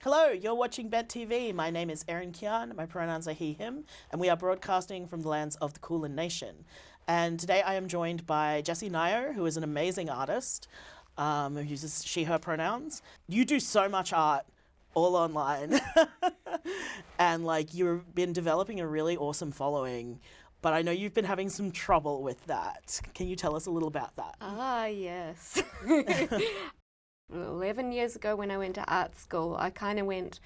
Hello, you're watching Bent TV. My name is Erin Kyan, my pronouns are he, him, and we are broadcasting from the lands of the Kulin Nation. And today I am joined by Jessie Ngaio, who is an amazing artist, who uses she, her pronouns. You do so much art all online, and you've been developing a really awesome following, but I know you've been having some trouble with that. Can you tell us a little about that? Yes. 11 years ago when I went to art school, I kind of went,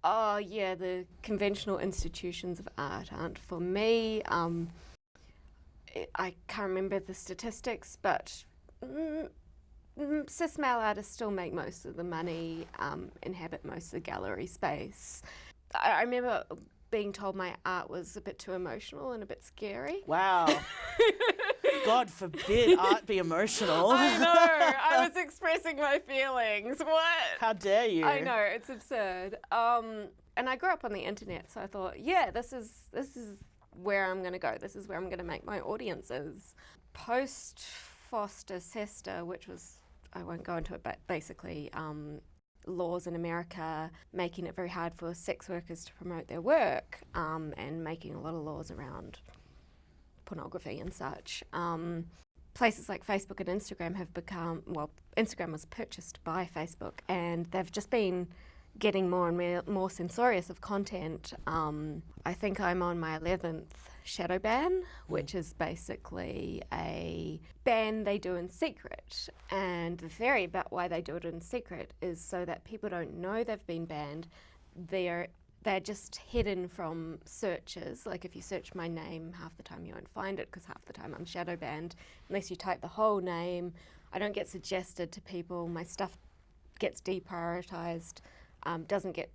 oh yeah, the conventional institutions of art aren't for me. I can't remember the statistics, but cis male artists still make most of the money, inhabit most of the gallery space. I remember being told my art was a bit too emotional and a bit scary. Wow. God forbid art be emotional. I know. I was expressing my feelings. What? How dare you? I know, it's absurd. And I grew up on the internet, so I thought, yeah, this is where I'm going to go. This is where I'm going to make my audiences. Post Foster Sester, which was, I won't go into it, but basically laws in America making it very hard for sex workers to promote their work, and making a lot of laws around pornography and such. Places like Facebook and Instagram have become, well, Instagram was purchased by Facebook, and they've just been getting more and more censorious of content. I think I'm on my 11th shadow ban, which is basically a ban they do in secret. And the theory about why they do it in secret is so that people don't know they've been banned. They're just hidden from searches. Like if you search my name, half the time you won't find it because half the time I'm shadow banned. Unless you type the whole name, I don't get suggested to people. My stuff gets deprioritized, doesn't get,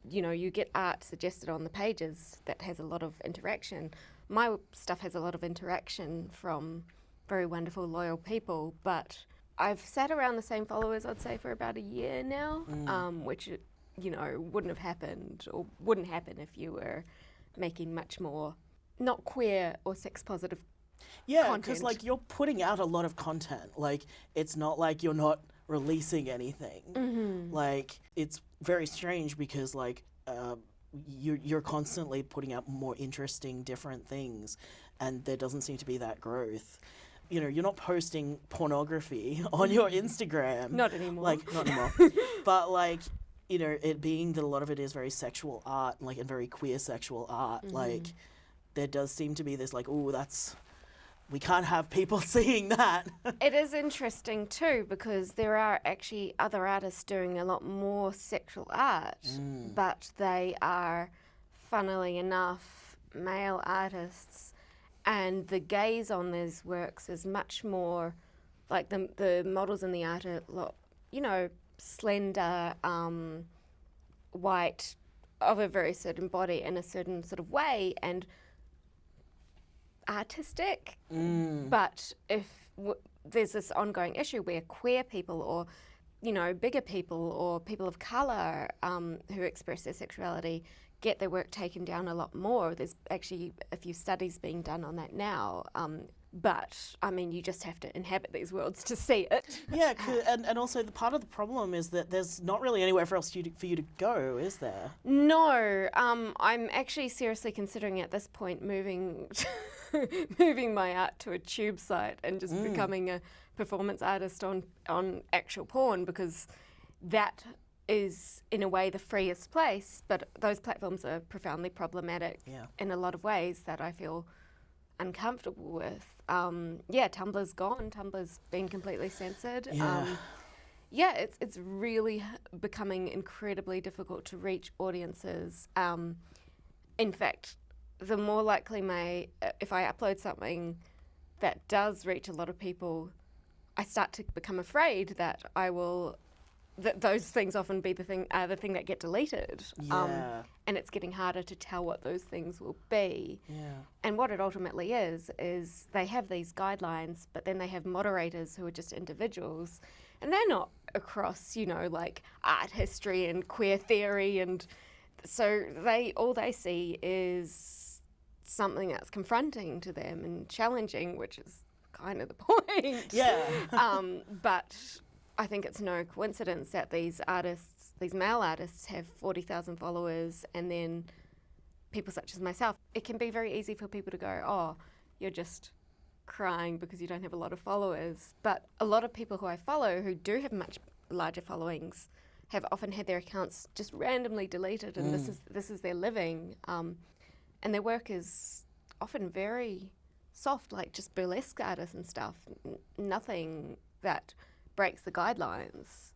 you get art suggested on the pages that has a lot of interaction. My stuff has a lot of interaction from very wonderful, loyal people, but I've sat around the same followers, I'd say, for about a year now, which wouldn't have happened or wouldn't happen if you were making much more not queer or sex positive content. Because you're putting out a lot of content. It's not like you're not releasing anything. Mm-hmm. It's very strange because you're constantly putting out more interesting, different things, and there doesn't seem to be that growth. You're not posting pornography on your Instagram. Not anymore. Not anymore. But it being that a lot of it is very sexual art, and very queer sexual art, mm-hmm. There does seem to be this we can't have people seeing that. It is interesting too, because there are actually other artists doing a lot more sexual art, but they are, funnily enough, male artists, and the gaze on these works is much more, the models in the art are a lot, slender, white, of a very certain body in a certain sort of way, and artistic. But if there's this ongoing issue where queer people or, bigger people or people of colour who express their sexuality get their work taken down a lot more. There's actually a few studies being done on that now. But, you just have to inhabit these worlds to see it. Yeah, and also the part of the problem is that there's not really anywhere else for you to go, is there? No, I'm actually seriously considering at this point moving my art to a tube site and just becoming a performance artist on actual porn, because that is, in a way, the freest place, but those platforms are profoundly problematic in a lot of ways that I feel uncomfortable with. Tumblr's gone. Tumblr's been completely censored. It's really becoming incredibly difficult to reach audiences. In fact, the more likely if I upload something that does reach a lot of people, I start to become afraid that those things often be the thing that get deleted. And it's getting harder to tell what those things will be. And what it ultimately is they have these guidelines, but then they have moderators who are just individuals, and they're not across, art history and queer theory, and so all they see is something that's confronting to them and challenging, which is kind of the point. Yeah. But I think it's no coincidence that these artists these male artists have 40,000 followers, and then people such as myself, it can be very easy for people to go, oh, you're just crying because you don't have a lot of followers. But a lot of people who I follow who do have much larger followings have often had their accounts just randomly deleted, and this is their living, and their work is often very soft, like just burlesque artists and stuff, nothing that breaks the guidelines.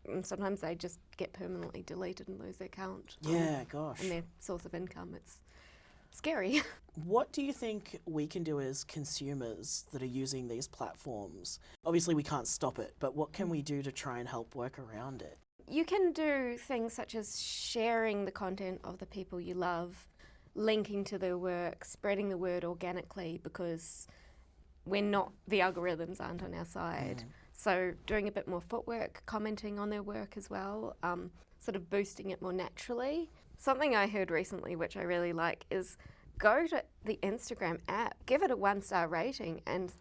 And sometimes they just get permanently deleted and lose their account. Yeah, gosh. And their source of income. It's scary. What do you think we can do as consumers that are using these platforms? Obviously, we can't stop it, but what can we do to try and help work around it? You can do things such as sharing the content of the people you love, linking to their work, spreading the word organically, because the algorithms aren't on our side. So doing a bit more footwork, commenting on their work as well, sort of boosting it more naturally. Something I heard recently, which I really like, is go to the Instagram app, give it a 1-star rating and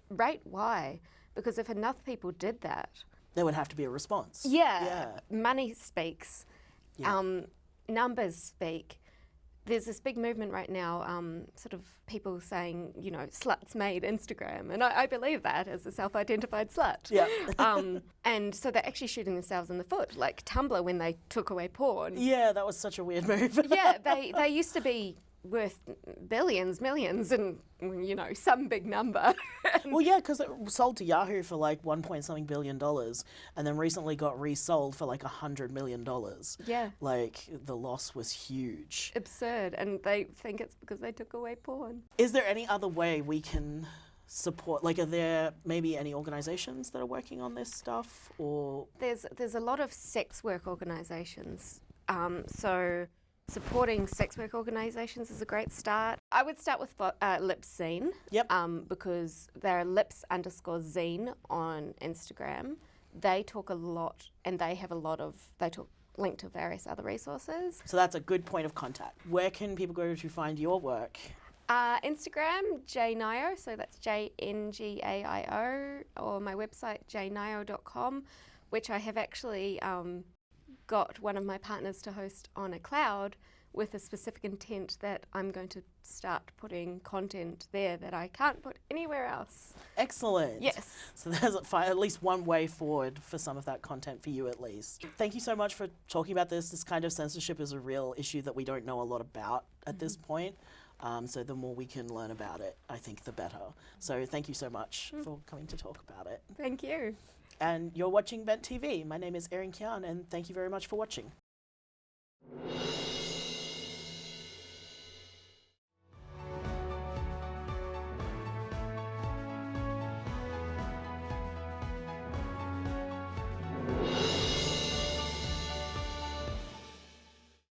rate why. Because if enough people did that, there would have to be a response. Yeah. Money speaks. Yeah. Numbers speak. There's this big movement right now, sort of people saying, sluts made Instagram. And I believe that as a self-identified slut. Yeah. And so they're actually shooting themselves in the foot, like Tumblr when they took away porn. Yeah, that was such a weird move. Yeah, they used to be worth billions, millions, and some big number. Well, yeah, because it sold to Yahoo for like $1 billion, and then recently got resold for like $100 million. Yeah. Like, the loss was huge. Absurd, and they think it's because they took away porn. Is there any other way we can support, like, are there maybe any organisations that are working on this stuff, or? There's a lot of sex work organisations, so supporting sex work organisations is a great start. I would start with Lips Zine. Yep. Because they're lips_zine on Instagram. They talk a lot, and they talk linked to various other resources. So that's a good point of contact. Where can people go to find your work? Instagram, Ngaio, so that's JNGAIO, or my website, jngaio.com, which I have actually got one of my partners to host on a cloud with a specific intent that I'm going to start putting content there that I can't put anywhere else. Excellent. Yes. So there's at least one way forward for some of that content for you at least. Thank you so much for talking about this. This kind of censorship is a real issue that we don't know a lot about at this point. So the more we can learn about it, I think the better. So thank you so much for coming to talk about it. Thank you. And you're watching Vent TV. My name is Erin Kyan, and thank you very much for watching.